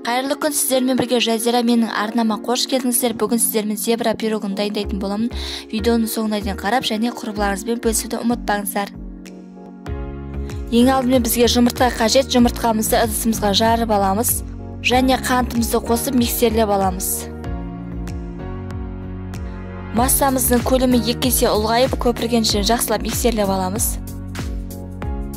Қайырлы күн, сіздермен бірге Жазира менің арнама қош келдіңіздер. Бүгін сіздермен зебра пирогын дайындайтын боламын. Видеоны соңына дейін қарап және құрбыларыңызбен бөлісуді ұмытпаңыздар. Ең алдымен бізге жұмыртқа қажет. Жұмыртқамызды ыдысымызға жарып аламыз және қантымызды қосып миксерлеп аламыз. Массамыздың көлемі 2 есе ұлғайып, көпіргенше жақсылап миксерлеп аламыз.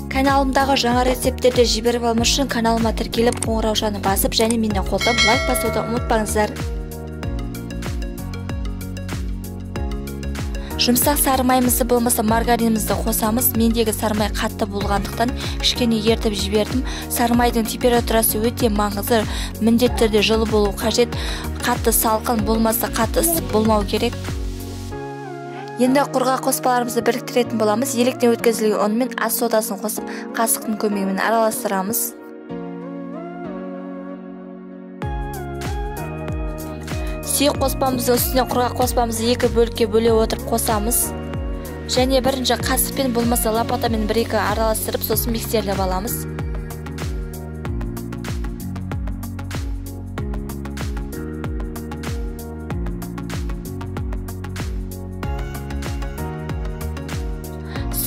Каналымдағы жаңа рецептерді жіберіп алмаш үшін каналыма тіркеліп, қоңыраушаны басып және мені қолдап лайк басуды ұмытпаңыздар. Жұмсақ сары майымызды болмаса маргаринімізді қосамыз. Мендегі сары май қатты болғандықтан кішкене ертіп жібердім. Сары майдың температурасы өте маңызды. Міндетті түрде жылы болу қажет. Қатты салқын болмаса қатты ыстық болмау керек. Енді құрғақ қоспаларымызды біріктіретін боламыз. Електен өткізілген ұн мен ас содасын қосып, қасықтың көмегімен араластырамыз. Сүйек қоспамыздың үстіне құрғақ қоспамызды 2 бөлікке бөле отырып қосамыз. Және бірінші қасықпен болмаса лопатамен 1-2 араластырып, сосын миксерлеп аламыз.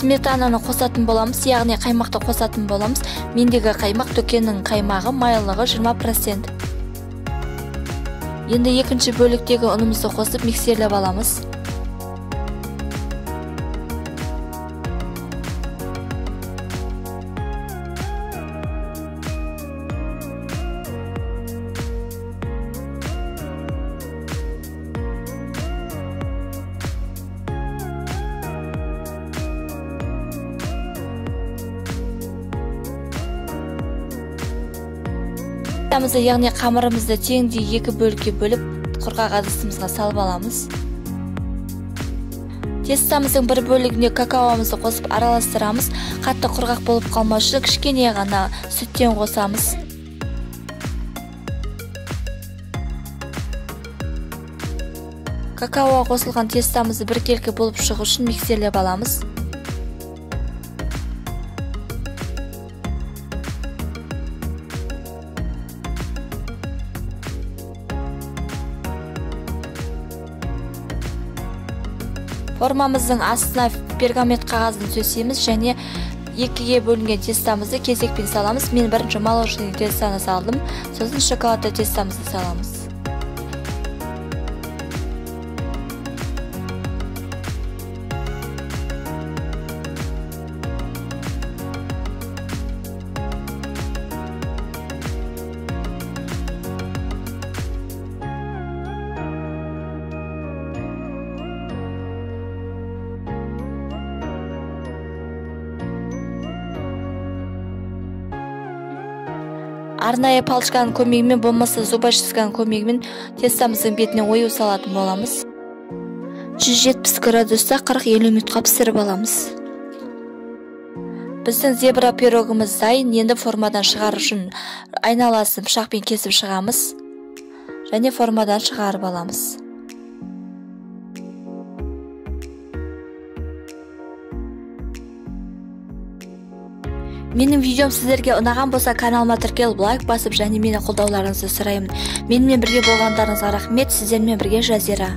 Сметананы қосатын боламыз, яғни қаймақты қосатын боламыз. Мендегі қаймақ дүкеннің қаймағы, майлылығы 20%. Енді екінші бөліктегі ұнымызды қосып миксерлеп аламыз. Яғни қамырымызды теңдей 2 бөлікке бөліп, құрғақ ыдысымызға салып аламыз. Тестамыздың 1 бөлігіне какаомызды қосып араластырамыз. Қатты құрғақ болып қалмас үшін кішкене ғана сүттен қосамыз. Какаоға қосылған тестамызды біркелкі болып шығу үшін миксерлеп аламыз. Формамыздың астына пергамент қағазын төсеміз және 2-ге бөлінген тестамызды кезекпен саламыз. Мен бірінші молочный тестаны салдым, сосын шоколадты тестамызды саламыз. Арнайы палочканың көмегімен болмаса зубочистканың көмегімен тестамыздың бетіне ою салатын боламыз. 170 градуста 40-50 минутқа пісіріп аламыз. Біздің зебра пирогымыз дайын. Енді формадан шығару үшін айналасын пышақпен кесіп шығамыз және формадан шығарып аламыз. Менің видеом сіздерге ұнаған болса, каналыма тіркеліп лайк басып және мені қолдауларыңызды сұраймын. Менімен бірге болғандарыңызға рахмет. Сіздермен бірге Жазира.